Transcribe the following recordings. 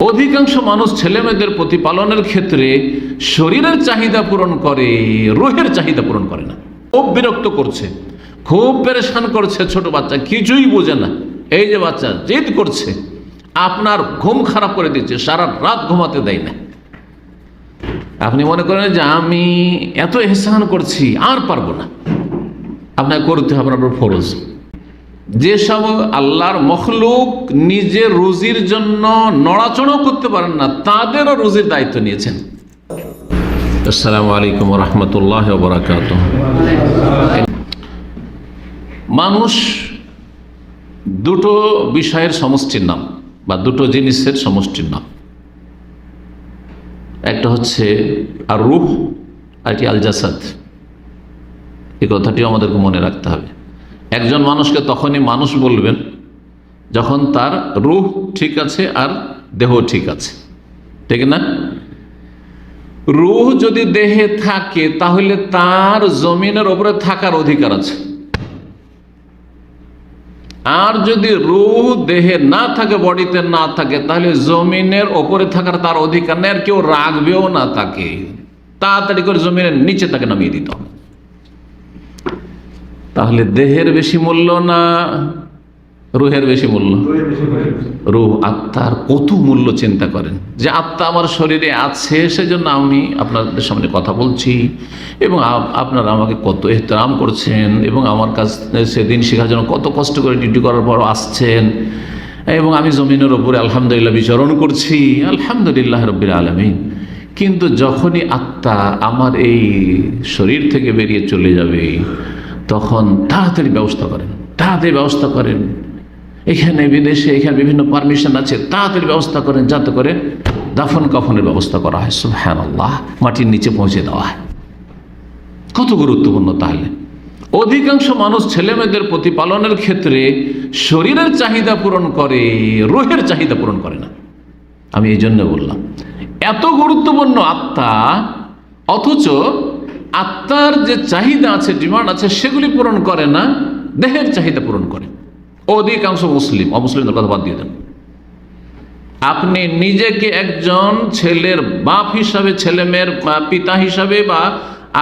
অধিকাংশ মানুষ ছেলে মেয়েদের প্রতিপালনের ক্ষেত্রে শরীরের চাহিদা পূরণ করে, রুহের চাহিদা পূরণ করে না। খুব বিরক্ত করছে, খুব পেরেশান করছে, ছোট বাচ্চা কিছুই বোঝে না। এই যে বাচ্চা জেদ করছে, আপনার ঘুম খারাপ করে দিচ্ছে, সারা রাত ঘুমাতে দেয় না। আপনি মনে করেন যে আমি এত এহসান করছি আর পারবো না, আপনাকে করতে হবে আপনার ফরজ। যেসব আল্লাহর মখলুক নিজের রুজির জন্য নড়াচড়াও করতে পারেন না, তাদেরও রুজির দায়িত্ব নিয়েছেন। আসসালামু আলাইকুম ওয়া রাহমাতুল্লাহি ওয়া বারাকাতুহু। মানুষ দুটো বিষয়ের সমষ্টির নাম বা দুটো জিনিসের সমষ্টির নাম। একটা হচ্ছে আর রূহ, আর কি আল জাসাদ। এই কথাটিও আমাদেরকে মনে রাখতে হবে। একজন মানুষকে তখনই মানুষ বলবেন যখন তার রূহ ঠিক আছে আর দেহ ঠিক আছে, ঠিক না? রূহ যদি দেহে থাকে তাহলে তার জমিনের উপরে থাকার অধিকার আছে, আর যদি রূহ দেহে না থাকে, বডিতে না থাকে, তাহলে জমিনের ওপরে থাকার তার অধিকার নেই, আর কেউ রাখবেও না তাকে। তাড়াতাড়ি করে জমিনের নিচে তাকে নামিয়ে দিতে হবে। তাহলে দেহের বেশি মূল্য না রুহের বেশি মূল্য? রূহ, আত্মার কত মূল্য চিন্তা করেন। যে আত্মা আমার শরীরে আছে, সেজন্য আমি আপনাদের সামনে কথা বলছি, এবং আপনারা আমাকে কত এহতরাম করছেন, এবং আমার কাছে সেদিন শেখার জন্য কত কষ্ট করে ডিউটি করার পর আসছেন, এবং আমি জমিনের ওপরে আলহামদুলিল্লাহ বিচরণ করছি, আলহামদুলিল্লাহ রাব্বিল আলামিন। কিন্তু যখনই আত্মা আমার এই শরীর থেকে বেরিয়ে চলে যাবে, তখন তাড়াতাড়ি ব্যবস্থা করেন, তাড়াতাড়ি ব্যবস্থা করেন। এখানে বিদেশে এখানে বিভিন্ন পারমিশন আছে, তাড়াতাড়ি ব্যবস্থা করেন যাতে করে দাফন কাফনের ব্যবস্থা করা হয়। সুবহানাল্লাহ, মাটির নিচে পৌঁছে দেওয়া হয়। কত গুরুত্বপূর্ণ! তাহলে অধিকাংশ মানুষ ছেলে মেয়েদের প্রতিপালনের ক্ষেত্রে শরীরের চাহিদা পূরণ করে, রুহের চাহিদা পূরণ করে না। আমি এই জন্য বললাম এত গুরুত্বপূর্ণ আত্মা, অথচ আত্মার যে চাহিদা আছে, ডিমান্ড আছে, সেগুলি পূরণ করে না, দেহের চাহিদা পূরণ করে অধিকাংশ মুসলিম। অমুসলিমদের কথা বাদ দিয়ে দেন। আপনি নিজেকে একজন ছেলের বাপ হিসাবে, ছেলে মেয়ের পিতা হিসাবে, বা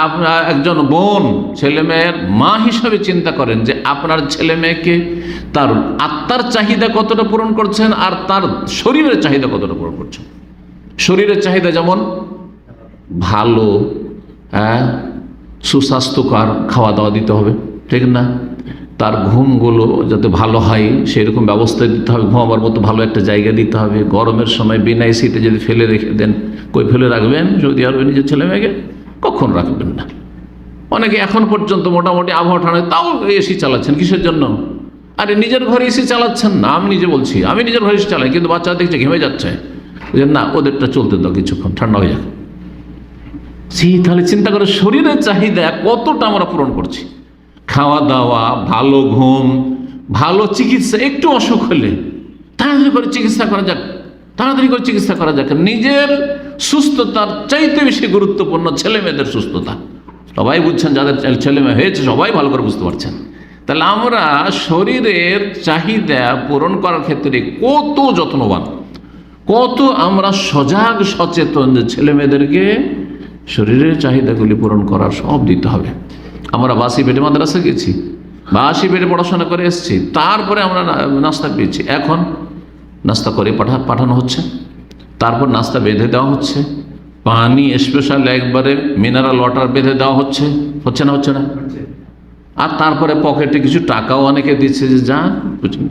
আপনার একজন বোন ছেলে মেয়ের মা হিসাবে চিন্তা করেন যে আপনার ছেলে মেয়েকে তার আত্মার চাহিদা কতটা পূরণ করছেন, আর তার শরীরের চাহিদা কতটা পূরণ করছেন। শরীরের চাহিদা যেমন ভালো, সুস্বাস্থ্যকর খাওয়া দাওয়া দিতে হবে, ঠিক না? তার ঘুমগুলো যাতে ভালো হয় সেরকম ব্যবস্থা দিতে হবে, ঘুমাবার মতো ভালো একটা জায়গা দিতে হবে। গরমের সময় বিনা এসিতে যদি ফেলে রেখে দেন, কই ফেলে রাখবেন সৌদি আরবে নিজের ছেলে মেয়েকে? কখন রাখবেন না। অনেকে এখন পর্যন্ত মোটামুটি আবহাওয়া ঠান্ডা তাও এসি চালাচ্ছেন, কিসের জন্য? আরে নিজের ঘরে এসি চালাচ্ছেন না। আমি নিজে বলছি, আমি নিজের ঘরে এসি চালাই, কিন্তু বাচ্চা দেখছে ঘেমে যাচ্ছে, না ওদেরটা চলতে দাও, কিছুক্ষণ ঠান্ডা হয়ে যাক। তাহলে চিন্তা করে শরীরের চাহিদা কতটা আমরা পূরণ করছি। খাওয়া দাওয়া, ভালো ঘুম, ভালো চিকিৎসা। একটু অসুখ হলে তাড়াতাড়ি করে চিকিৎসা করা যাক, তাড়াতাড়ি করে চিকিৎসা করা যাক। নিজের সুস্থতার চাইতে বেশি গুরুত্বপূর্ণ ছেলে মেয়েদের সুস্থতা। সবাই বুঝছেন, যাদের ছেলে মেয়ে হয়েছে সবাই ভালো করে বুঝতে পারছেন। তাহলে আমরা শরীরের চাহিদা পূরণ করার ক্ষেত্রে কত যত্নবান, কত আমরা সজাগ সচেতন যে ছেলে মেয়েদেরকে শরীরের চাহিদাগুলি পূরণ করার সব দিতে হবে। আমরা বাসি পেটে মাদ্রাসা গেছি, বাসি পেটে পড়াশোনা করে এসেছি, তারপরে আমরা নাস্তা পেয়েছি। এখন নাস্তা করে পাঠানো হচ্ছে, তারপর নাস্তা বেঁধে দেওয়া হচ্ছে, পানি স্পেশাল একবারে মিনারেল ওয়াটার বেঁধে দেওয়া হচ্ছে, হচ্ছে না? হচ্ছে না? আর তারপরে পকেটে কিছু টাকাও অনেকে দিচ্ছে যে যা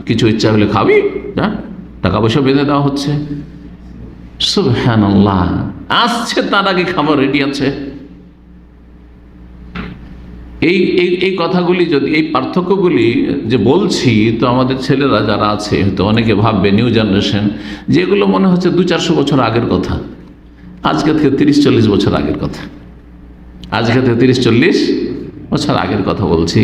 কিছু ইচ্ছা হলে খাবি, যা টাকা পয়সা বেঁধে দেওয়া হচ্ছে। সুবহানাল্লাহ, আসছে তার আগে খাবার রেডি আছে। এই কথাগুলি যদি, এই পার্থক্যগুলি যে বলছি, তো আমাদের ছেলেরা যারা আছে হয়তো অনেকে ভাববে, নিউ জেনারেশন, যেগুলো মনে হচ্ছে 200-400 বছর আগের কথা, আজকে থেকে 30-40 বছর আগের কথা, আজকে থেকে 30-40 বছর আগের কথা বলছি।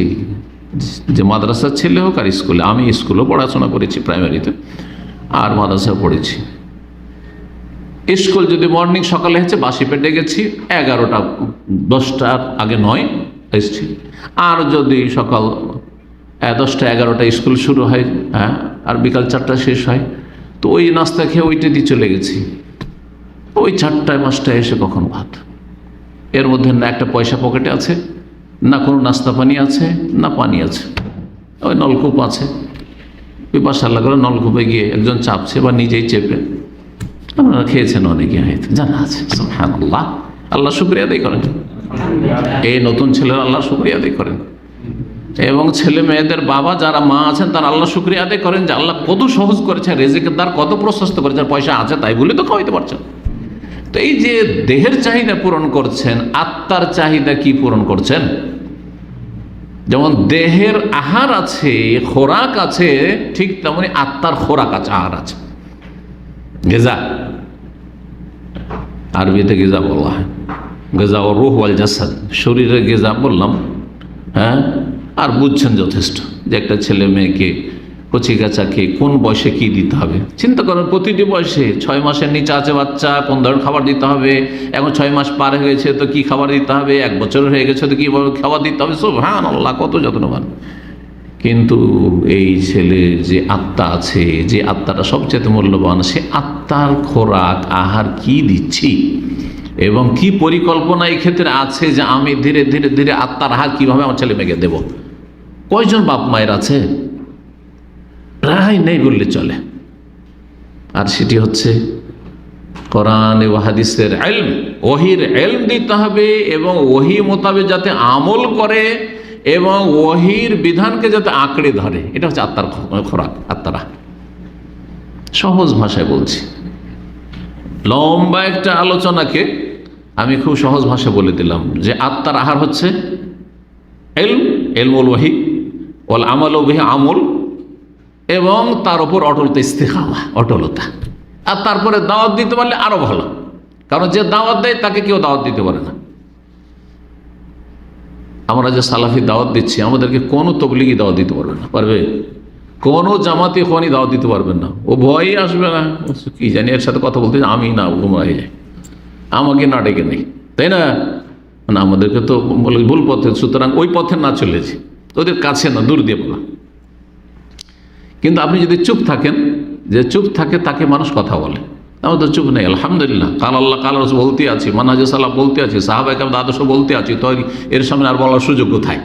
যে মাদ্রাসার ছেলে হোক আর স্কুলে, আমি স্কুলেও পড়াশোনা করেছি, প্রাইমারিতে আর মাদ্রাসায় পড়েছি। স্কুল যদি মর্নিং সকালে হচ্ছে, বাসি পেটে গেছি 11টা 10টার আগে 9 এসছি। আর যদি সকাল 10টা 11টা স্কুল শুরু হয়, আর বিকাল 4টা শেষ হয়, তো ওই নাস্তা খেয়ে ওইটা দিয়ে চলে গেছি, ওই 4টায় 5টায় এসে কখন ভাত। এর মধ্যে না একটা পয়সা পকেটে আছে, না কোনো নাস্তা পানি আছে, না পানি আছে। ওই নলকূপ আছে, ওই বাসার লাগলো নলকূপে গিয়ে একজন চাপছে বা নিজেই চেপে। আপনারা খেয়েছেন অনেকে, হয়তো জানা আছে। সুবহানাল্লাহ, আল্লাহ শুকরিয়া আদায় করেন। এই নতুন ছেলেরা আল্লাহ শুকরিয়া আদায় করেন, এবং ছেলে মেয়েদের বাবা যারা মা আছেন তারা আল্লাহ শুকরিয়া আদায় করেন যে আল্লাহ কত সহজ করেছে, রেজেকের দ্বার কত প্রশস্ত করেছে। পয়সা আছে তাই বলে তো খাওয়াইতে পারছেন। তো এই যে দেহের চাহিদা পূরণ করছেন, আত্মার চাহিদা কি পূরণ করছেন? যেমন দেহের আহার আছে, খোরাক আছে, ঠিক তেমনি আত্মার খোরাক আছে, আহার আছে, গেজা। আরবিতে গেজা বলা হয়, গেজা ও রুহ ওয়াল জাসাদ, শরীরের গেজা বললাম। হ্যাঁ, আর বুঝছেন যথেষ্ট যে একটা ছেলে মেয়েকে, কচি কাচাকে কোন বয়সে কি দিতে হবে। চিন্তা করেন, প্রতিটি বয়সে 6 মাসের নিচে আছে বাচ্চা, কোন ধরনের খাবার দিতে হবে। এখন 6 মাস পার হয়েছে তো কি খাবার দিতে হবে, 1 বছর হয়ে গেছে তো কি খাবার দিতে হবে। সুবহানাল্লাহ, কত যত্নবান। কিন্তু এই ছেলে যে আত্মা আছে, যে আত্মাটা সবচেয়ে মূল্যবান, সে আত্মার খোরাক আহার কি দিচ্ছি এবং কি পরিকল্পনা এই ক্ষেত্রে আছে যে আমি ধীরে ধীরে ধীরে আত্মার আহার কিভাবে আমার ছেলে মেয়েকে দেব। কয়জন বাপ মায়ের আছে? প্রায় নেই বললে চলে। আর সেটি হচ্ছে কোরআন ও হাদিসের ইলম, ওহির ইলম দিতে হবে, এবং ওহি মোতাবেক যাতে আমল করে এবং ওহির বিধানকে যাতে আঁকড়ে ধরে। এটা হচ্ছে আত্মার খোরাক, আত্মারা। সহজ ভাষায় বলছি, লম্বা একটা আলোচনাকে আমি খুব সহজ ভাষায় বলে দিলাম যে আত্মার আহার হচ্ছে ইলম, ইলমুল ওহি ওয়াল আমাল বিহি, আমল, এবং তার উপর অটলতা, ইস্তেকামা, অটলতা। আর তারপরে দাওয়াত দিতে পারলে আরো ভালো, কারণ যে দাওয়াত দেয় তাকে কেউ দাওয়াত দিতে পারে না। আমরা যে সালাফি দাওয়াত দিচ্ছি, আমাদেরকে কোনো তবলিগি দাওয়াত দিতে পারবে না, পারবে? কোনো জামাতি খোয়ানি দাওয়াত দিতে পারবেন না। ও ভয়ই আসবে না, কি জানি এর সাথে কথা বলতে আমি না গুমরা হয়ে যাই, আমাকে না ডেকে নেই, তাই না? মানে আমাদেরকে তো ভুল পথে, সুতরাং ওই পথে না চলেছি, ওদের কাছে না, দূর দিয়ে বলা। কিন্তু আপনি যদি চুপ থাকেন, যে চুপ থাকে তাকে মানুষ কথা বলে। আমরা তো চুপ নেই, আলহামদুলিল্লাহ, কাল আল্লাহ কাল রাসূল বলতে আছি, মানহাজে সালাফ বলতে আছি, সাহাবায়ে কেরামের আদর্শ বলতে আছি, তো এর সামনে আর বলার সুযোগ কোথায়?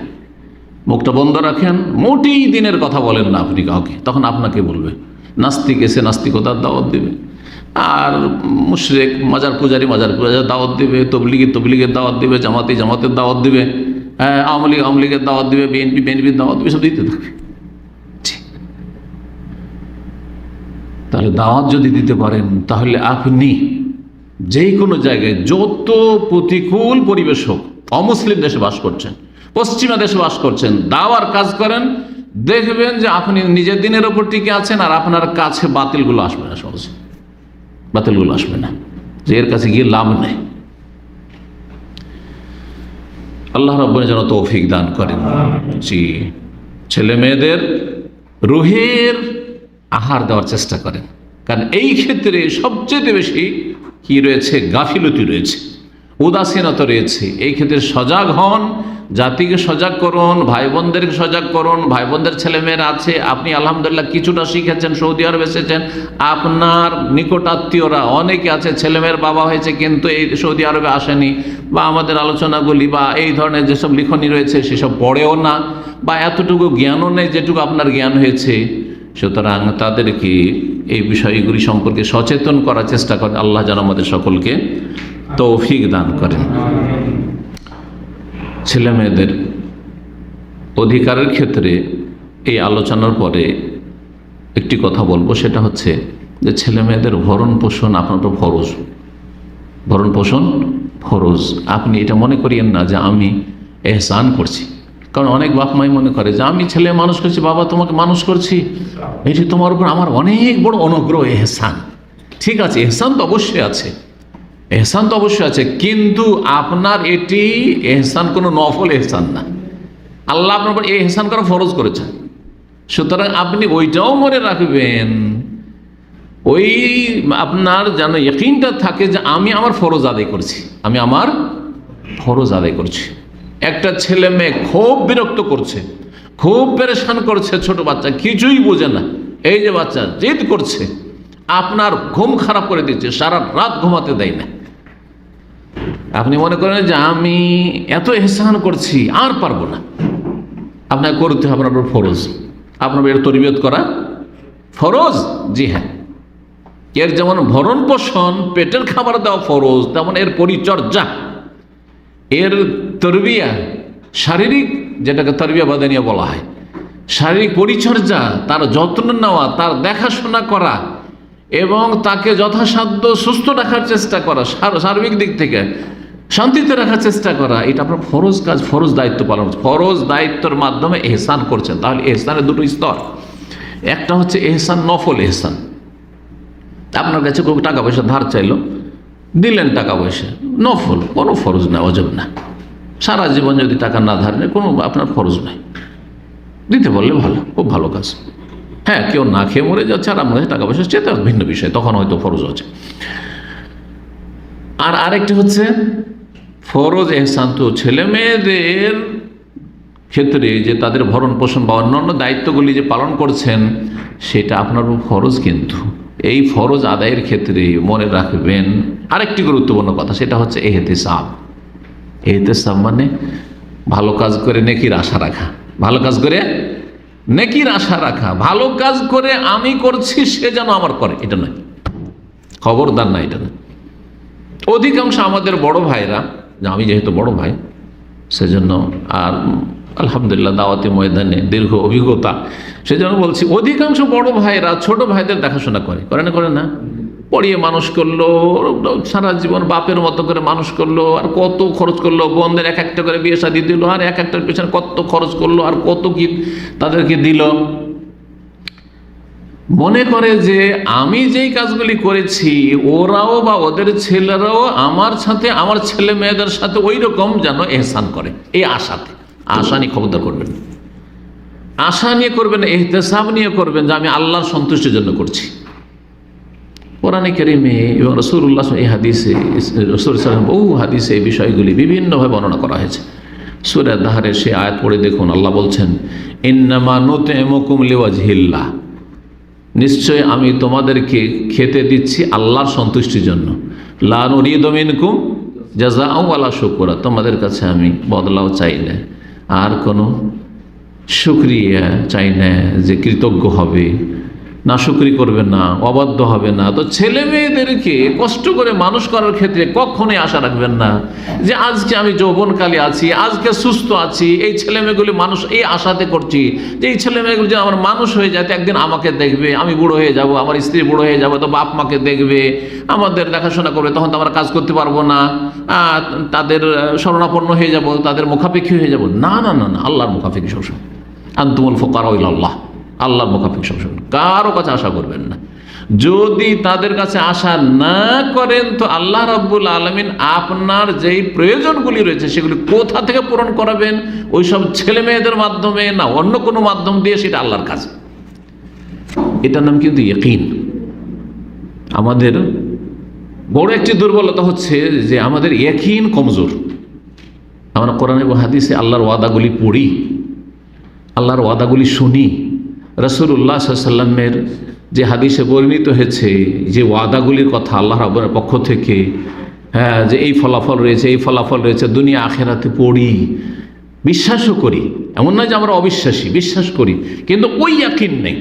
মুখটা বন্ধ রাখেন, মোটেই দিনের কথা বলেন না আপনি কাউকে, তখন আপনাকে বলবে। নাস্তিক এসে নাস্তিকতার দাওয়াত দেবে, আর মুশরিক মাজার পূজারি মাজার পূজার দাওয়াত দেবে, তবলিগের দাওয়াত দেবে, জামাতের দাওয়াত দেবে, আওয়ামী লীগের দাওয়াত দেবে, বিএনপির দাওয়াত দেবে, সব দিতে থাকবে। তাহলে দাওয়াত যদি দিতে পারেন, তাহলে আপনি যে কোনো জায়গায়, যত প্রতিকূল পরিবেশ হোক, অমুসলিম দেশে বাস করছেন, পশ্চিমা দেশে বাস করছেন, দাওয়ার কাজ করেন, দেখবেন যে আপনি নিজের দিনের ওপর টিকে আছেন, আর আপনার কাছে বাতিলগুলো আসবে না, সহজে বাতিলগুলো আসবে না, যে এর কাছে গিয়ে লাভ নেই। আল্লাহ রাব্বুল যেন তৌফিক দান করেন। জি, ছেলে মেয়েদের রুহের আহার দেওয়ার চেষ্টা করেন, কারণ এই ক্ষেত্রে সবচেয়ে বেশি কি রয়েছে? গাফিলতি রয়েছে, উদাসীনতা রয়েছে। এই ক্ষেত্রে সজাগ হন, জাতিকে সজাগ করুন, ভাই বোনদেরকে সজাগ করুন। ভাই বোনদের ছেলেমেয়েরা আছে, আপনি আলহামদুলিল্লাহ কিছুটা শিখেছেন, সৌদি আরব এসেছেন, আপনার নিকট আত্মীয়রা অনেকে আছে ছেলেমেয়ের বাবা হয়েছে কিন্তু এই সৌদি আরবে আসেনি, বা আমাদের আলোচনাগুলি বা এই ধরনের যেসব লিখনি রয়েছে সেসব পড়েও না, বা এতটুকু জ্ঞানও নেই যেটুকু আপনার জ্ঞান হয়েছে। সুতরাং তাদেরকে এই বিষয়গুলি সম্পর্কে সচেতন করার চেষ্টা করেন। আল্লাহ যেন আমাদের সকলকে তৌফিক দান করেন। ছেলে মেয়েদের অধিকারের ক্ষেত্রে এই আলোচনার পরে একটি কথা বলবো, সেটা হচ্ছে যে ছেলে মেয়েদের ভরণ পোষণ আপনার তো ফরজ, ভরণ পোষণ ফরজ। আপনি এটা মনে করিয়েন না যে আমি এহসান করছি, কারণ অনেক বাপ মাই মনে করে যে আমি ছেলে মানুষ করছি, বাবা তোমাকে মানুষ করছি, এটি তোমার উপর আমার অনেক বড় অনুগ্রহ, এহসান। ঠিক আছে, এহসান তো অবশ্যই আছে, এহসান তো অবশ্যই আছে, কিন্তু আপনার এটি এহসান কোনো নফল এহসান না। আল্লাহ আপনার উপর এই এহসান করা ফরজ করেছেন। সুতরাং আপনি ওইটাও মনে রাখবেন, ওই আপনার যেন ইয়াকিনটা থাকে যে আমি আমার ফরজ আদায় করছি, আমি আমার ফরজ আদায় করছি। একটা ছেলে মেয়ে খুব বিরক্ত করছে, খুব পেরেশান করছে, ছোট বাচ্চা কিছুই বোঝে না, এই যে বাচ্চা জেদ করছে, আপনার ঘুম খারাপ করে দিচ্ছে, সারা রাত ঘুমাতে দেয় না। আপনি মনে করেন যে আমি এত এহসান করছি আর পারবো না, আপনাকে করতে হবে, আপনার ফরজ, আপনার এর তরবিয়ত করা ফরজ। জি হ্যাঁ, এর যেমন ভরণ পোষণ, পেটের খাবার দেওয়া ফরজ, তেমন এর পরিচর্যা, এর তরবিয়া, শারীরিক, যেটাকে তরবিয়া বাদানিয়া বলা হয়, শারীরিক পরিচর্যা, তার যত্ন নেওয়া, তার দেখাশোনা করা এবং তাকে যথাসাধ্য সুস্থ রাখার চেষ্টা করা, সার্বিক দিক থেকে শান্তিতে রাখার চেষ্টা করা, এটা আপনার ফরজ কাজ, ফরজ দায়িত্ব পালন। ফরজ দায়িত্বের মাধ্যমে এহসান করছেন। তাহলে এহসানের দুটো স্তর, একটা হচ্ছে এহসান নফল এহসান, আপনার কাছে কেউ টাকা পয়সা ধার চাইলো, দিলেন টাকা পয়সা, নফল, কোনো ফরজ না, অজব না। সারা জীবন যদি টাকা না ধার নেই, কোনো আপনার ফরজ নাই, দিতে বললে ভালো, খুব ভালো কাজ। হ্যাঁ, কেউ না খেয়ে মরে যাচ্ছে আর আমাদের টাকা পয়সা চেয়ে, ভিন্ন বিষয়, তখন হয়তো ফরজ আছে। আর আরেকটি হচ্ছে ফরজ এহসান, তো ছেলে মেয়েদের ক্ষেত্রে যে তাদের ভরণ পোষণ বা অন্যান্য দায়িত্বগুলি যে পালন করছেন, সেটা আপনার ফরজ। কিন্তু এই ফরজ আদায়ের ক্ষেত্রে মনে রাখবেন আরেকটি গুরুত্বপূর্ণ কথা, সেটা হচ্ছে এহতেসাব। এহতেসাব মানে ভালো কাজ করে নেকির আশা রাখা, ভালো কাজ করে নেকির আশা রাখা, ভালো কাজ করে আমি করছি সে যেন আমার করে, এটা নয়, খবরদার না, এটা নয়। অধিকাংশ আমাদের বড় ভাইরা, আমি যেহেতু বড় ভাই সেজন্য, আর আলহামদুলিল্লাহ দাওয়াতি ময়দানে দীর্ঘ অভিজ্ঞতা, সেজন্য বলছি, অধিকাংশ বড় ভাইরা ছোট ভাইদের দেখাশোনা করে না, করে না, পড়িয়ে মানুষ করলো, সারা জীবন বাপের মতো করে মানুষ করলো, আর কত খরচ করলো, বোনদের এক একটা করে বিয়ে শাদী দিল, আর এক একটার পেছনে কত খরচ করলো, আর কত কি তাদেরকে দিল। মনে করে যে আমি যেই কাজগুলি করেছি ওরাও বা ওদের ছেলেরাও আমার সাথে, আমার ছেলে মেয়েদের সাথে ওই রকম যেন এহসান করে, এই আশাতে। আশা নিয়ে খবরদার করবেন, আশা নিয়ে করবেন, ইহতেসাব নিয়ে করবেন যে আমি আল্লাহর সন্তুষ্টির জন্য করছি। কোরআনে কারিমে এবং রাসূলুল্লাহ এই হাদিসে, রাসূলুল্লাহ বহু হাদিসে এই বিষয়গুলি বিভিন্নভাবে বর্ণনা করা হয়েছে। সূরা দাহরের সেই আয়াত পড়ে দেখুন, আল্লাহ বলছেন, ইন্নামা নুতইমুকুম লিওয়াজহিল্লাহ, নিশ্চয় আমি তোমাদেরকে খেতে দিচ্ছি আল্লাহর সন্তুষ্টির জন্য, লা নুরিদু মিনকুম জাযাআও ওয়ালা শুকরা, তোমাদের কাছে আমি বদলাও চাই না, আর কোনো শুকরিয়া চাই না, যে কৃতজ্ঞ হবে না, শুকরি করবে না, অবাধ্য হবে না। তো ছেলে মেয়েদেরকে কষ্ট করে মানুষ করার ক্ষেত্রে কখনোই আশা রাখবেন না যে আজকে আমি যৌবনকালে আছি, আজকে সুস্থ আছি, এই ছেলে মেয়েগুলি মানুষ, এই আশাতে করছি যে এই ছেলে মেয়েগুলি যে আমার মানুষ হয়ে যায়, একদিন আমাকে দেখবে, আমি বুড়ো হয়ে যাব, আমার স্ত্রী বুড়ো হয়ে যাবে, তো বাপ মাকে দেখবে, আমাদের দেখাশোনা করবে, তখন তো আমরা কাজ করতে পারবো না, তাদের শরণাপন্ন হয়ে যাব, তাদের মুখাপেক্ষী হয়ে যাব। না না না না, আল্লাহর মুখাপেক্ষী সবসময়, আনতুমুল ফুকারা ইলাল্লাহ, আল্লাহর মুখাপেক্ষী সবসময়, কারো কাছে আশা করবেন না। যদি তাদের কাছে আশা না করেন, তো আল্লাহ রাব্বুল আলামিন আপনার যেই প্রয়োজনগুলি রয়েছে সেগুলি কোথা থেকে পূরণ করাবেন, ওই সব ছেলে মেয়েদের মাধ্যমে না অন্য কোনো মাধ্যম দিয়ে, সেটা আল্লাহর কাজ। এটার নাম কিন্তু ইয়াকিন। আমাদের বড় একটি দুর্বলতা হচ্ছে যে আমাদের ইয়াকিন কমজোর। আমরা কোরআন এবং হাদিসে আল্লাহর ওয়াদাগুলি পড়ি, আল্লাহর ওয়াদাগুলি শুনি, রাসূলুল্লাহ সাল্লাল্লাহু আলাইহি ওয়াসাল্লামের যে হাদিসে বর্ণিত হয়েছে যে ওয়াদাগুলির কথা আল্লাহ রাব্বুর পক্ষ থেকে, হ্যাঁ, যে এই ফলাফল রয়েছে, এই ফলাফল রয়েছে, দুনিয়া আখিরাতে পড়ি, বিশ্বাসও করি। এমন নয় যে আমরা অবিশ্বাসী, বিশ্বাস করি, কিন্তু ওই ইয়াকিন নেই।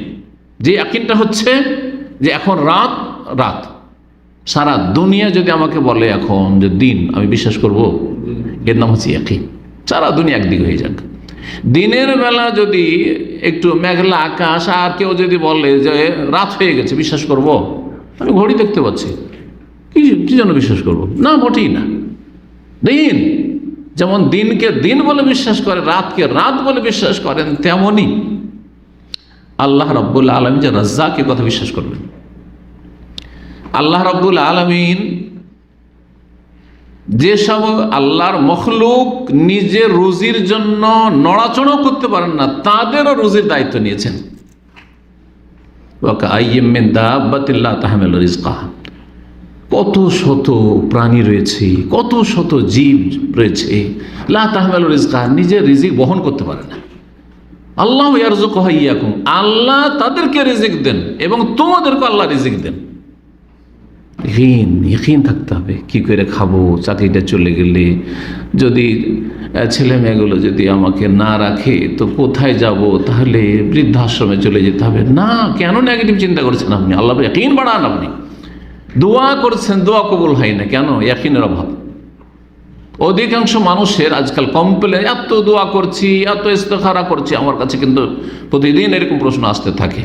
যে ইয়াকিনটা হচ্ছে যে এখন রাত রাত, সারা দুনিয়া যদি আমাকে বলে এখন যে দিন, আমি বিশ্বাস করব, এর নাম হচ্ছে ইয়াকিন। সারা দুনিয়া একদিকে হয়ে যাক, দিনের বেলা যদি একটু মেঘলা আকাশ, আর কেউ যদি বলে যে রাত হয়ে গেছে, বিশ্বাস করব? আমি ঘড়ি দেখতে পাচ্ছি, কি জন্য বিশ্বাস করব? না, মোটেই না। দিন যেমন দিনকে দিন বলে বিশ্বাস করে, রাতকে রাত বলে বিশ্বাস করেন, তেমনই আল্লাহ রাব্বুল আলামিন যে রাজ্জাক, এ কথা বিশ্বাস করবেন। আল্লাহ রাব্বুল আলামিন যেসব আল্লাহর মখলুক নিজের রুজির জন্য নড়াচড়া করতে পারেন না, তাদেরও রুজির দায়িত্ব নিয়েছেন। কত শত প্রাণী রয়েছে, কত শত জীব রয়েছে, লা তাহমিলু রিজকাহা, নিজের রিজিক বহন করতে পারে না। আল্লাহু ইয়ারযুকুহা ইয়্যাকুম, আল্লাহ তাদেরকে রিজিক দেন এবং তোমাদেরকে আল্লাহ রিজিক দেন। ইকিন থাকতে হবে। কি করে খাবো, চাকরিটা চলে গেলে, যদি ছেলে মেয়েগুলো যদি আমাকে না রাখে তো কোথায় যাব, তাহলে বৃদ্ধাশ্রমে চলে যেতে হবে। না, কেন নেগেটিভ চিন্তা করছেন আপনি? আল্লাহ ইকিন বাড়ান। আপনি দোয়া করছেন, দোয়া কবুল হয় না কেন? ইকিনের অভাব। অধিকাংশ মানুষের আজকাল কমপ্লেন, এত দোয়া করছি, এত ইস্তেখারা করছি, আমার কাছে কিন্তু প্রতিদিন এরকম প্রশ্ন আসতে থাকে,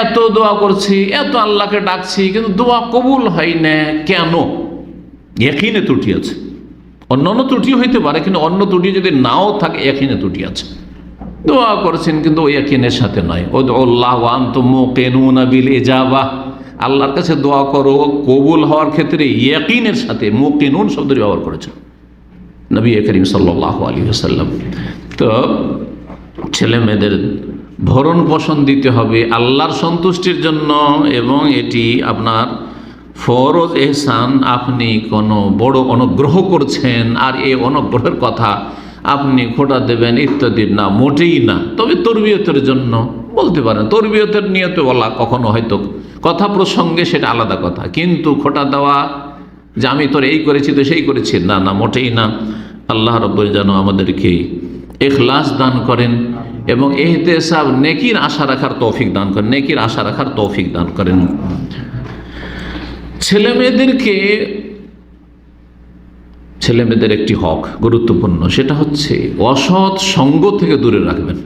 এত দোয়া করছি, এত আল্লাহকে ডাকছি, কিন্তু দোয়া কবুল হয় না কেন? ইকিনে ত্রুটি আছে। অন্যান্য ত্রুটি হইতে পারে, কিন্তু অন্য ত্রুটি যদি নাও থাকে, ইকিনে ত্রুটি আছে। দোয়া করছেন কিন্তু ওই ইকিনের সাথে নয়। উদউল্লাহ ওয়া আনতুম মুকিনুনা বিল ইজাবাহ, আল্লাহর কাছে দোয়া করো কবুল হওয়ার ক্ষেত্রে ইকিনের সাথে মুকিনুন শব্দটি ব্যবহার করেছেন নবী করিম সাল্লাল্লাহু আলাইহি ওয়াসাল্লাম। তো ছেলে মেয়েদের ভরণ পোষণ দিতে হবে আল্লাহর সন্তুষ্টির জন্য, এবং এটি আপনার ফরজ এহসান। আপনি কোনো বড় অনুগ্রহ করছেন, আর এই অনুগ্রহের কথা আপনি খোটা দেবেন ইত্যাদি না, মোটেই না। তবে তরবিয়তের জন্য বলতে পারেন, তরবিয়তের নিয়তে বলা কখনো হয়তো কথা প্রসঙ্গে সেটা আলাদা কথা, কিন্তু খোটা দেওয়া যে আমি তোর এই করেছি তো সেই করেছি, না না, মোটেই না। আল্লাহ রাব্বুল যেন আমাদেরকে ইখলাস দান করেন এবং ইহতিসাব, নেকির আশা রাখার তৌফিক দান করেন, নেকির আশা রাখার তৌফিক দান করেন। ছেলেমেয়েদের একটি হক গুরুত্বপূর্ণ, সেটা হচ্ছে অসৎ সঙ্গ থেকে দূরে রাখবেন,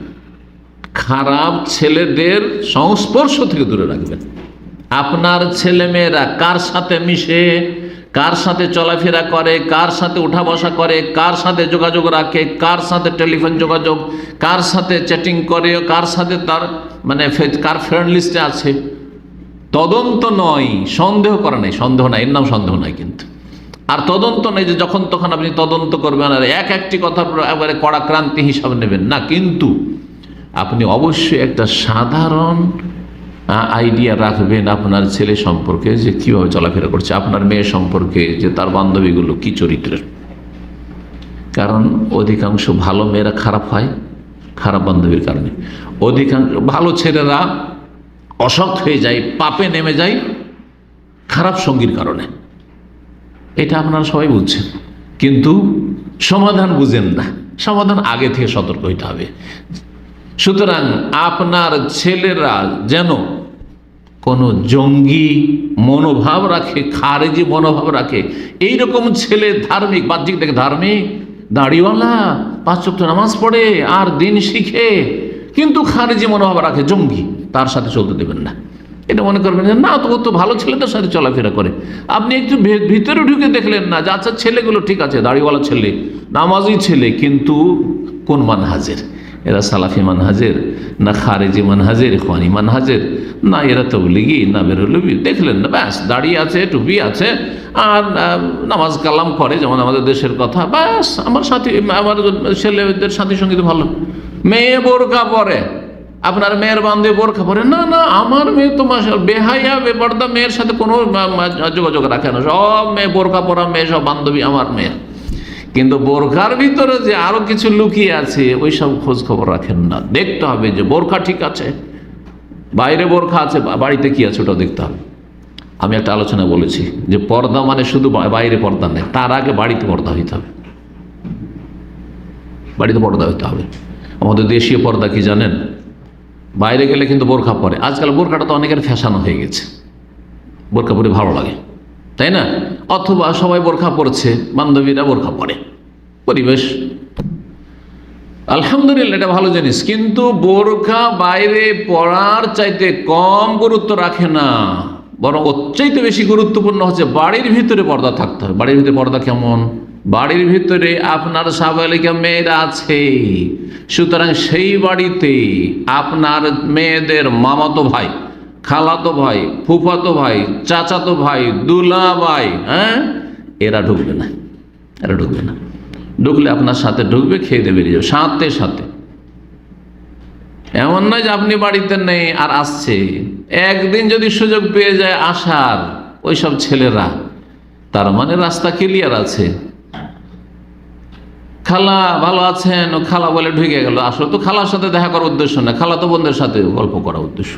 খারাপ ছেলেদের সংস্পর্শ থেকে দূরে রাখবেন। আপনার ছেলেমেয়েরা কার সাথে মিশে, কার সাথে চলাফেরা করে, কার সাথে উঠা বসা করে, কার সাথে যোগাযোগ রাখে, কার সাথে টেলিফোন যোগাযোগ, কার সাথে চ্যাটিং করে, কার সাথে তার কার ফ্রেন্ড লিস্টে আছে, তদন্ত নয়, সন্দেহ করা নেই, সন্দেহ নাই, এর নাম সন্দেহ নাই কিন্তু। আর তদন্ত নেই যে যখন তখন আপনি তদন্ত করবেন আর একটি কথার একবারে কড়াক্রান্তি হিসাব নেবেন না, কিন্তু আপনি অবশ্যই একটা সাধারণ আইডিয়া রাখবেন আপনার ছেলে সম্পর্কে, যে কীভাবে চলাফেরা করছে, আপনার মেয়ে সম্পর্কে যে তার বান্ধবীগুলো কি চরিত্রের। কারণ অধিকাংশ ভালো মেয়েরা খারাপ হয় খারাপ বান্ধবীর কারণে, অধিকাংশ ভালো ছেলেরা অসৎ হয়ে যায়, পাপে নেমে যায় খারাপ সঙ্গীর কারণে। এটা আপনারা সবাই বুঝছেন, কিন্তু সমাধান বুঝেন না। সমাধান আগে থেকে সতর্ক হইতে হবে। সুতরাং আপনার ছেলেরা যেন কোনো জঙ্গি মনোভাব রাখে, খারেজি মনোভাব রাখে, এইরকম ছেলে ধার্মিক, বাহ্যিক দেখে ধার্মিক, দাড়িওয়ালা, 5 ওয়াক্ত নামাজ পড়ে আর দিন শিখে, কিন্তু খারেজি মনোভাব রাখে, জঙ্গি, তার সাথে চলতে দেবেন না। এটা মনে করবেন যে না, তো ও তো ভালো ছেলেদের সাথে চলাফেরা করে। আপনি একটু ভিতরে ঢুকে দেখলেন না যে আচ্ছা ছেলেগুলো ঠিক আছে, দাড়িওয়ালা ছেলে, নামাজি ছেলে, কিন্তু কোন মানহাজের? এরা সালাফি মানহাজের, না খারেজি মানহাজের, ইখওয়ানি মানহাজের, না এরা তবলিগি, না বেরলবি, দেখলেন না, ব্যাস দাড়ি আছে, টুপি আছে, আর নামাজ কালাম করে, যেমন আমাদের দেশের কথা, ব্যাস আমার সাথী, আমার ছেলেদের সাথী সঙ্গীত ভালো। মেয়ে বোরকা পরে, আপনার মেয়ের বান্ধবী বোরকা পরে, না না আমার মেয়ে তো মাশাআল্লাহ বেহায়া বেপর্দা, মেয়ের সাথে কোনো যোগাযোগ রাখে না, সব মেয়ে বোরকা পরা মেয়ে, সব বান্ধবী আমার মেয়ের। কিন্তু বোরখার ভিতরে যে আরো কিছু লুকিয়ে আছে, ওই সব খোঁজ খবর রাখেন না। দেখতে হবে যে বোরখা ঠিক আছে, বাইরে বোরখা আছে, বাড়িতে কি আছে ওটাও দেখতে হবে। আমি একটা আলোচনা বলেছি যে পর্দা মানে শুধু বাইরে পর্দা নেই, তার আগে বাড়িতে পর্দা হইতে হবে, বাড়িতে পর্দা হইতে হবে। আমাদের দেশীয় পর্দা কি জানেন? বাইরে গেলে কিন্তু বোরখা পরে। আজকাল বোরখাটা তো অনেকের ফ্যাশনও হয়ে গেছে, বোরখা পরে ভালো লাগে, তাই না? অথবা সবাই বোরখা পরছে, বান্ধবীরা বোরখা পরে, পরিবেশ আলহামদুলিল্লাহ এটা ভালো জিনিস, কিন্তু বোরখা বাইরে পড়ার চাইতে কম গুরুত্ব রাখে না, বরং ওর চাইতে বেশি গুরুত্বপূর্ণ হচ্ছে বাড়ির ভিতরে পর্দা থাকতে হবে। বাড়ির ভিতরে পর্দা কেমন? বাড়ির ভিতরে আপনার সাবালিকা মেয়েরা আছে, সুতরাং সেই বাড়িতে আপনার মেয়েদের মামাতো ভাই, খালাতো ভাই, ফুফাতো ভাই, চাচাতো ভাই, দুলা ভাই, হ্যাঁ, এরা ঢুকবে না, এরা ঢুকবে না। ঢুকলে আপনার সাথে ঢুকবে, খেয়ে দিয়ে বেরিয়ে যাবে সাথে সাথে। এমন নয় যে আপনি বাড়িতে নেই আর আসছে, একদিন যদি সুযোগ পেয়ে যায় আসার ওইসব ছেলেরা, তার মানে রাস্তা ক্লিয়ার আছে। খালা ভালো আছেন, ও খালা বলে ঢুকে গেল, আসলে তো খালার সাথে দেখা করার উদ্দেশ্য না, খালা তো বোনদের সাথে গল্প করার উদ্দেশ্য,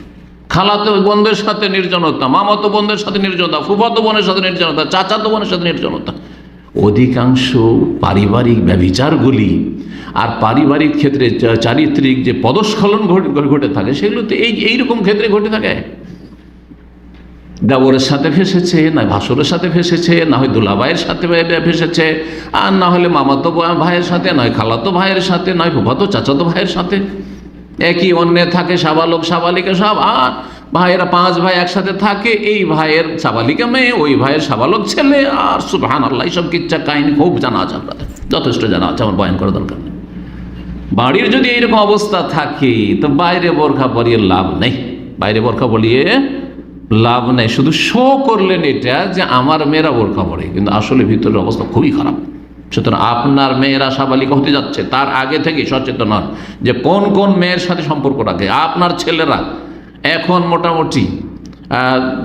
খালাতো বোনদের সাথে নির্জনতা, মামাতো বোনদের সাথে নির্জনতা, ফুফাতো বোনের সাথে নির্জনতা, চাচাতো বোনের সাথে নির্জনতা। অধিকাংশ পারিবারিক ব্যভিচারগুলি আর পারিবারিক ক্ষেত্রে চারিত্রিক যে পদস্খলন ঘটে থাকে সেগুলো তো এইরকম ক্ষেত্রে ঘটে থাকে। দেবরের সাথে ফেসেছে, না ভাসুরের সাথে ফেসেছে, না হয় দুলাভাইয়ের সাথে ফেসেছে, আর না হলে মামাতো ভাইয়ের সাথে, নয় খালাতো ভাইয়ের সাথে, নয় ফুফাতো চাচাতো ভাইয়ের সাথে। একই অন্যে থাকে সাবালক সাবালিকা সব, আর ভাইয়েরা 5 ভাই একসাথে থাকে, এই ভাইয়ের সাবালিকা মেয়ে, ওই ভাইয়ের সাবালক ছেলে, আর সুবহানাল্লাহ এইসব কিচ্ছা কাহিনী খুব জানা আছে আপনাদের, যথেষ্ট জানা আছে, আমার বয়ান করা দরকার নেই। বাড়ির যদি এরকম অবস্থা থাকে তো বাইরে বোরখা পরিয়ে লাভ নেই, বাইরে বোরখা বলিয়ে লাভ নেই। শুধু শো করলেন এটা যে আমার মেয়েরা বোরখা পরে, কিন্তু আসলে ভিতরের অবস্থা খুবই খারাপ। সুতরাং আপনার মেয়েরা সাবালিকা হতে যাচ্ছে, তার আগে থেকে সচেতন হন যে কোন কোন মেয়ের সাথে সম্পর্ক রাখে। আপনার ছেলেরা এখন মোটামুটি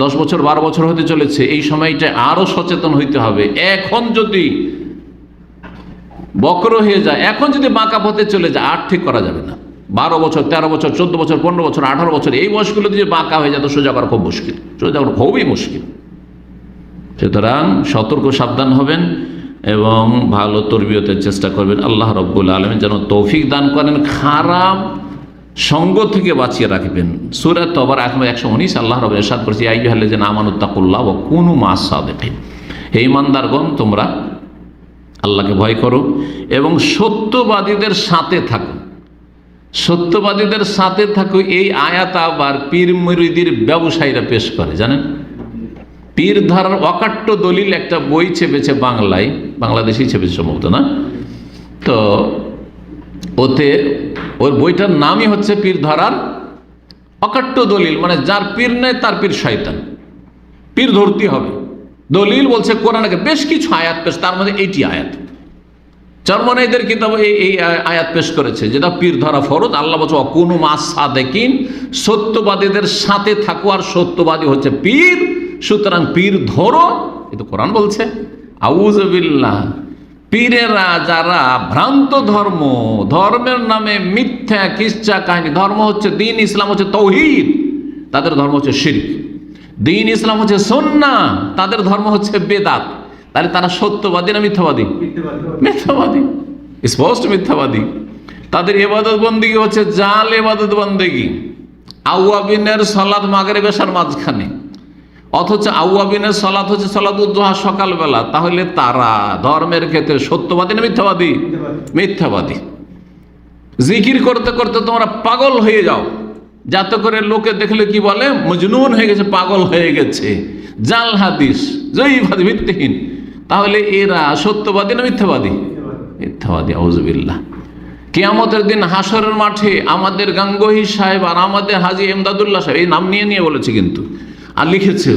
10 বছর 12 বছর হতে চলেছে, এই সময়টা আরো সচেতন হইতে হবে। এখন যদি বক্র হয়ে যায়, এখন যদি বাঁকা পথে চলে যায়, আর ঠিক করা যাবে না। 12 বছর 13 বছর 14 বছর 15 বছর 18 বছর এই বয়সগুলো যদি বাঁকা হয়ে যায় তো সোজা করা খুব মুশকিল, সোজা করা খুবই মুশকিল। সুতরাং সতর্ক সাবধান হবেন এবং ভালো তরবিয়তের চেষ্টা করবেন। আল্লাহ রাব্বুল আলামিন যেন তৌফিক দান করেন, খারাপ সঙ্গ থেকে বাঁচিয়ে রাখবেন। সূরা তওবার 119 আল্লাহ রাব্বুল ইরশাদ করেছে, ইয়া আইয়ুহাল্লাযিনা আমানুত্তাকুল্লাহ ওয়া কুনু মা'আস সাদিকিন। হে ঈমানদারগণ, তোমরা আল্লাহকে ভয় করো এবং সত্যবাদীদের সাথে থাকো। সত্যবাদীদের সাথে থাকো এই আয়াত আবার পীর মুরিদির ব্যবসায়ীরা পেশ করে, জানেন। পীর ধরার অকাট্য দলিল একটা বই ছেপেছে বাংলায়, বাংলাদেশেই ছেপেছে সম্ভবত, না তো ওতে ওর বইটার নামই হচ্ছে পীর ধরার অকাট্য দলিল, মানে যার পীর নেই তার পীর শয়তান, পীর ধরতে হবে। দলিল বলছে কোরআনে বেশ কিছু আয়াত পেশ, তার মধ্যে এইটি আয়াত চরমনাইদের কিতাব এই আয়াত পেশ করেছে, যেটা পীর ধরা ফরজ। আল্লাহ বলছে কুনু মা'আস সাদিকিন, সত্যবাদীদের সাথে থাকো, আর সত্যবাদী হচ্ছে পীর। সুতরাং পীর ধরো, এটা কোরআন বলছে। আউযু বিল্লাহ। পীরেরা যারা ভ্রান্ত ধর্মের নামে মিথ্যা কিচ্ছা কাহিনী, ধর্ম হচ্ছে দিন, ইসলাম হচ্ছে তৌহিদ, তাদের ধর্ম হচ্ছে শিরক। দিন ইসলাম হচ্ছে সুন্নাহ, তাদের ধর্ম হচ্ছে বেদাত। তাহলে তারা সত্যবাদী না মিথ্যাবাদী? মিথ্যাবাদী, স্পষ্ট মিথ্যাবাদী। তাদের ইবাদত বন্দেগী হচ্ছে জাল ইবাদত বন্দেগী। আউয়াবিনের সালাত মাগরিব এশার মাঝখানে, অথচ আউয়াবিনের সালাত হচ্ছে সালাতুদ দুহা সকালবেলা। তাহলে তারা ধর্মের ক্ষেত্রে সত্যবাদী না মিথ্যাবাদী? মিথ্যাবাদী। জিকির করতে করতে তোমরা পাগল হয়ে যাও, যাতে করে লোকে দেখলে কি বলে, মজনুন হয়ে গেছে, পাগল হয়ে গেছে। জাল হাদিস, জয়ীফ হাদিস, ভিত্তিহীন। তাহলে এরা সত্যবাদী না মিথ্যাবাদী? মিথ্যাবাদী। আউযু বিল্লাহ। কিয়ামতের দিন হাসরের মাঠে আমাদের গাঙ্গোহী সাহেব আর আমাদের হাজী ইমদাদুল্লাহ সাহেব, এই নাম নিয়ে নিয়ে বলেছে কিন্তু, আর লিখেছে,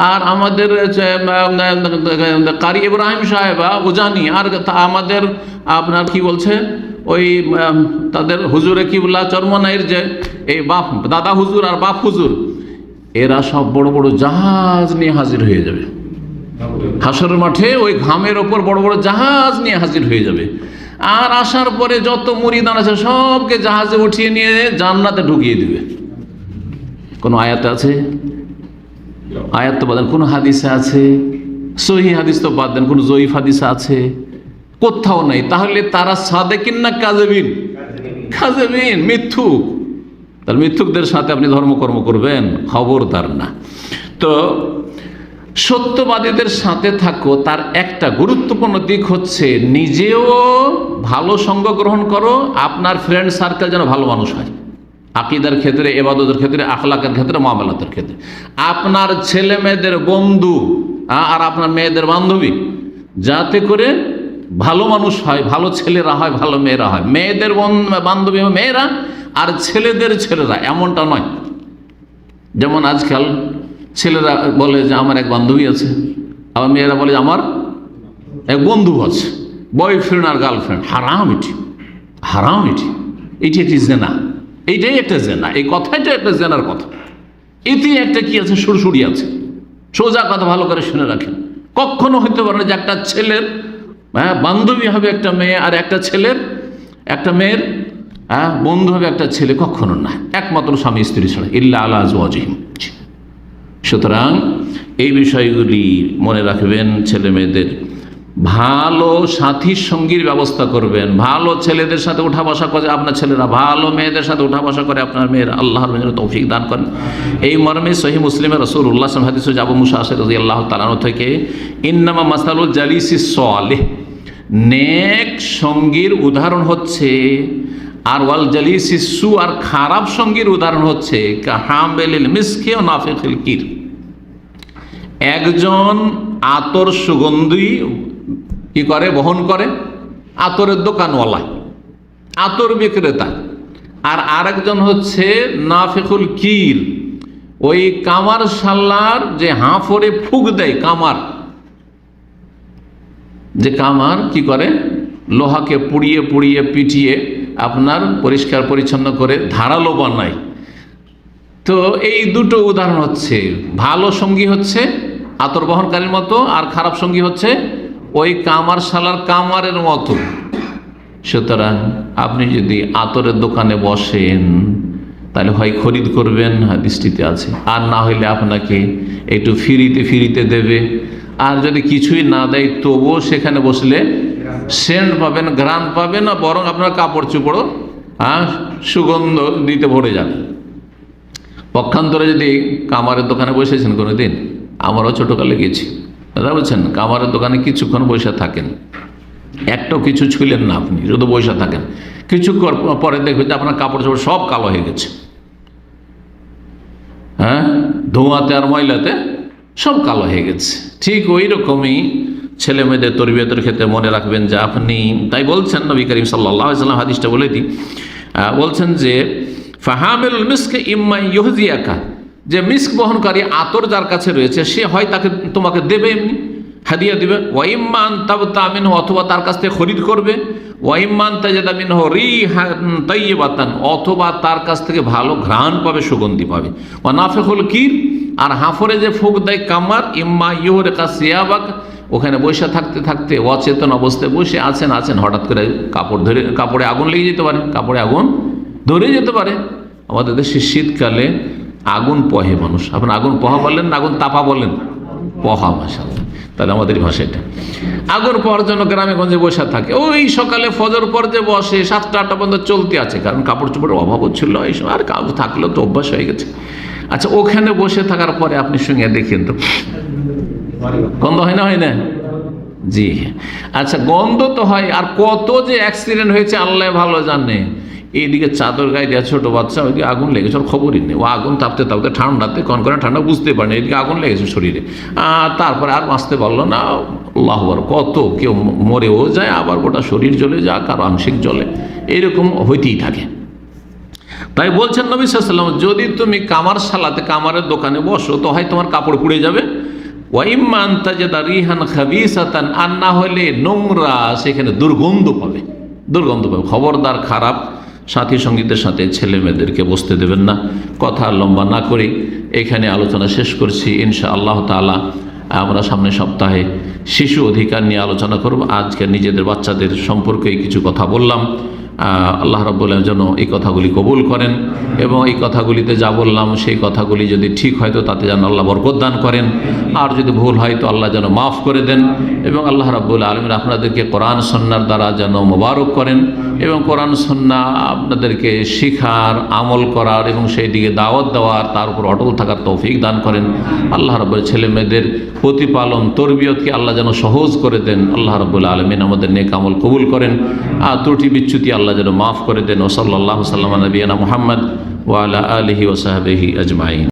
আর আমাদের কারি ইব্রাহিম সাহেব উজানি, আর আমাদের আপনার কি বলছে ওই তাদের হুজুরে কিবলা চরমনাইয়ের যে এই বাপ দাদা হুজুর আর বাপ হুজুর, এরা সব বড় বড় জাহাজ নিয়ে হাজির হয়ে যাবে হাসরের মাঠে। ওই ঘামের ওপর বড় বড় জাহাজ নিয়ে হাজির হয়ে যাবে। আর আসার পরে যত মুরিদান আছে সবকে জাহাজে উঠিয়ে নিয়ে জান্নাতে ঢুকিয়ে দিবে। কোন আয়াতে আছে? আয়াত তো বাদ দেন। কোন হাদিসে আছে? সহিহ হাদিস তো বাদ দেন, কোন জয়ীফ হাদিসে আছে? কোথাও নাই। তাহলে তারা সাদেকিন না কাযেবিন? কাযেবিন, মিথ্যুক। তাহলে মিথ্যুকদের সাথে আপনি ধর্মকর্ম করবেন? খবরদার না। তো সত্যবাদীদের সাথে থাকো, তার একটা গুরুত্বপূর্ণ দিক হচ্ছে নিজেও ভালো সঙ্গ গ্রহণ করো, আপনার ফ্রেন্ড সার্কেল যেন ভালো মানুষ হয়। আকীদার ক্ষেত্রে, ইবাদতের ক্ষেত্রে, আখলাকের ক্ষেত্রে, মুআমালাতের ক্ষেত্রে। আপনার ছেলে মেয়েদের বন্ধু আর আপনার মেয়েদের বান্ধবী যাতে করে ভালো মানুষ হয়, ভালো ছেলেরা হয়, ভালো মেয়েরা হয়। মেয়েদের বান্ধবী মেয়েরা আর ছেলেদের ছেলেরা, এমনটা নয়। যেমন আজকাল ছেলেরা বলে যে আমার এক বান্ধবী আছে, আবার মেয়েরা বলে আমার এক বন্ধু আছে, বয়ফ্রেন্ড আর গার্লফ্রেন্ড। হারাম এটি, হারাম এটি, এটি একটি জেনা, এইটাই একটা জেনা। এই কথাটা একটা জেনার কথা। এতে একটা কি আছে, সুরসুরি আছে। সোজা কথা ভালো করে শুনে রাখেন। কখনো হইতে পারে না যে একটা ছেলের বান্ধবী হবে একটা মেয়ে, আর একটা ছেলের একটা মেয়ের হ্যাঁ, বন্ধু হবে একটা ছেলে, কখনো না, একমাত্র স্বামী স্ত্রী ছাড়া, ইল্লা আলা আজওয়াজিহিম। সুতরাং এই বিষয়গুলি মনে রাখবেন। ছেলে মেয়েদের ভালো সাথী সঙ্গীর ব্যবস্থা করবেন। ভালো ছেলেদের সাথে উঠা বসা করে আপনার ছেলেরা, ভালো মেয়েদের সাথে উঠা বসা করে আপনার মেয়েরা। আল্লাহর মেয়েরা তৌফিক দান করেন। এই মর্মে সহিহ মুসলিমে রাসূলুল্লাহ সাল্লাল্লাহু আলাইহি ওয়াসাল্লাম আবু মুসা আশআরী রাদিয়াল্লাহু তাআলা আনহু থেকে, ইন্নামা মাসালুল জালিসিস সালিহ, নেক সঙ্গীর উদাহরণ হচ্ছে, আর ওয়াল জালিসিস সু, আর খারাপ সঙ্গীর উদাহরণ হচ্ছে কাহামিলিল মিসকি ওয়া নাফিখিল কির। একজন আতর সুগন্ধি কি করে, বহন করে, আতরের দোকানওয়ালা, আতর বিক্রেতা। আর আরেকজন হচ্ছে নাফিকুল কির, ওই কামার শালার যে হাঁফড়ে ফুক দেয়, কামার যে কামার কি করে, লোহাকে পুড়িয়ে পুড়িয়ে পিটিয়ে আপনার পরিষ্কার পরিচ্ছন্ন করে ধারালো বানায়। তো এই দুটো উদাহরণ হচ্ছে, ভালো সঙ্গী হচ্ছে আতর বহনকারীর মতো, আর খারাপ সঙ্গী হচ্ছে ওই কামার শালার কামারের মতো। সুতরাং আপনি যদি আতরের দোকানে বসেন তাহলে হয় খরিদ করবেন, হাদিসটিতে আছে, আর না হইলে আপনাকে একটু ফ্রিতে দেবে। আর যদি কিছুই না দেয় তবুও সেখানে বসলে সেন্ট পাবেন, ঘ্রাণ পাবেন, না বরং আপনার কাপড় চোপড়ও সুগন্ধ দিতে ভরে যাবে। পক্ষান্তরে যদি কামারের দোকানে বসেছেন কোনোদিন, আমারও ছোটোকালে গেছি, দাদা বলছেন কামারের দোকানে কিছুক্ষণ বসে থাকেন, একটাও কিছু ছুঁলেন না, আপনি শুধু বসে থাকেন, কিছু পরে দেখবেন যে আপনার কাপড় চোপড় সব কালো হয়ে গেছে। হ্যাঁ, ধোঁয়াতে আর ময়লাতে সব কালো হয়ে গেছে। ঠিক ওই রকমই ছেলে মেয়েদের তরবিয়তের ক্ষেত্রে মনে রাখবেন যে আপনি, তাই বলছেন নবী করিম সাল্লাল্লাহু আলাইহি ওয়াসাল্লাম, হাদিসটা বলে দিই, বলছেন যে ফাহামিলুল মিসক ইম্মা ইউহজিয়াকা, যে মিস্ক বহনকারী আতর যার কাছে রয়েছে সে হয় তাকে তোমাকে দেবে, এমনি হাদিয়া দিবে, ওয়াইম্মান তাবতা মিনহু, অথবা তার কাছ থেকে খরিদ করবে, ওয়াইম্মান তাজাদা মিনহু রিহান তাইয়্যিবাতান, অথবা তার কাছ থেকে ভালো ঘ্রাণ পাবে, সুগন্ধি পাবে। ওয়া নাফিকুল কির, আর হাঁফরে যে ফুক দেয় কামার, ইম্মা ইউহরিকা সিয়াবাক, ওখানে বসে থাকতে থাকতে অচেতন অবস্থায় বসে আছেন, হঠাৎ করে কাপড়ে আগুন লেগে যেতে পারে, কাপড়ে আগুন ধরে যেতে পারে। আমাদের দেশে শীতকালে আগুন পহে মানুষ, আপনি আগুন পহা বলেন না আগুন তাপা বলেন? পহা, মাশাআল্লাহ। তাহলে আমাদের ভাষা এটা। আগুন পহার জন্য গ্রামে গঞ্জে বসে থাকে, ওই সকালে ফজর পর যে বসে 7টা-8টা পর্যন্ত চলতে আছে, কারণ কাপড় চোপড়ের অভাব ছিল এই সময়, আর কাজ থাকলেও তো অভ্যাস হয়ে গেছে। আচ্ছা, ওখানে বসে থাকার পরে আপনি সঙ্গে দেখেন তো গন্ধ হয় না, হয় না? জি, আচ্ছা, গন্ধ তো হয়। আর কত যে অ্যাক্সিডেন্ট হয়েছে আল্লাহ ভালো জানে। এইদিকে চাদর গায়ে দেওয়া ছোটো বাচ্চা, ওইদিকে আগুন লেগেছে, ওর খবরই নেই, ও আগুন তাপতে তাপতে ঠান্ডাতে কনকনে ঠান্ডা বুঝতে পারেনি, এদিকে আগুন লেগেছে শরীরে, তারপরে আর বাঁচতে পারলো না। আল্লাহু আকবার, কত কেউ মরেও যায়, আবার গোটা শরীর জ্বলে যায়, কারো আংশিক জ্বলে, এইরকম হইতেই থাকে। তাই বলছেন নবী সাল্লাল্লাহু আলাইহি ওয়াসাল্লাম, যদি তুমি কামার শালাতে, কামারের দোকানে বসো, তো হয় তোমার কাপড় পুড়ে যাবে, ওয়াইম্মা আন তাজিদা রিহান খাবিসাতান, আর না হলে নোংরা, সেখানে দুর্গন্ধ পাবে। খবরদার খারাপ সাথী সঙ্গীতের সাথে ছেলে মেয়েদেরকে বসতে দেবেন না। কথা লম্বা না করে এখানে আলোচনা শেষ করছি। ইনশাআল্লাহ তাআলা আমরা সামনের সপ্তাহে শিশু অধিকার নিয়ে আলোচনা করব। আজকে নিজেদের বাচ্চাদের সম্পর্কে কিছু কথা বললাম। আল্লাহ রাব্বুল আলামিন যেন এই কথাগুলি কবুল করেন, এবং এই কথাগুলিতে যা বললাম সেই কথাগুলি যদি ঠিক হয় তো তাতে যেন আল্লাহ বরকত দান করেন, আর যদি ভুল হয় তো আল্লাহ যেন মাফ করে দেন, এবং আল্লাহ রাব্বুল আলামিন আপনাদেরকে কোরআন সুন্নাহর দ্বারা যেন মোবারক করেন, এবং কোরআন সুন্নাহ আপনাদেরকে শিখার, আমল করার এবং সেই দিকে দাওয়াত দেওয়ার, তার উপর অটল থাকার তৌফিক দান করেন। আল্লাহ রাব্বুল ছেলে মেয়েদের প্রতিপালন, তরবিয়তকে আল্লাহ যেন সহজ করে দেন। আল্লাহ রাব্বুল আলামিন আমাদের নেক আমল কবুল করেন, আর ত্রুটি বিচ্যুতি আল্লাহ যেন মাফ করে দেন। ও সাল্লাল্লাহু সাল্লাম আলা নবিয়িনা মুহাম্মদ ওয়া আলা আলিহি ওয়া সাহবিহি আজমাইন।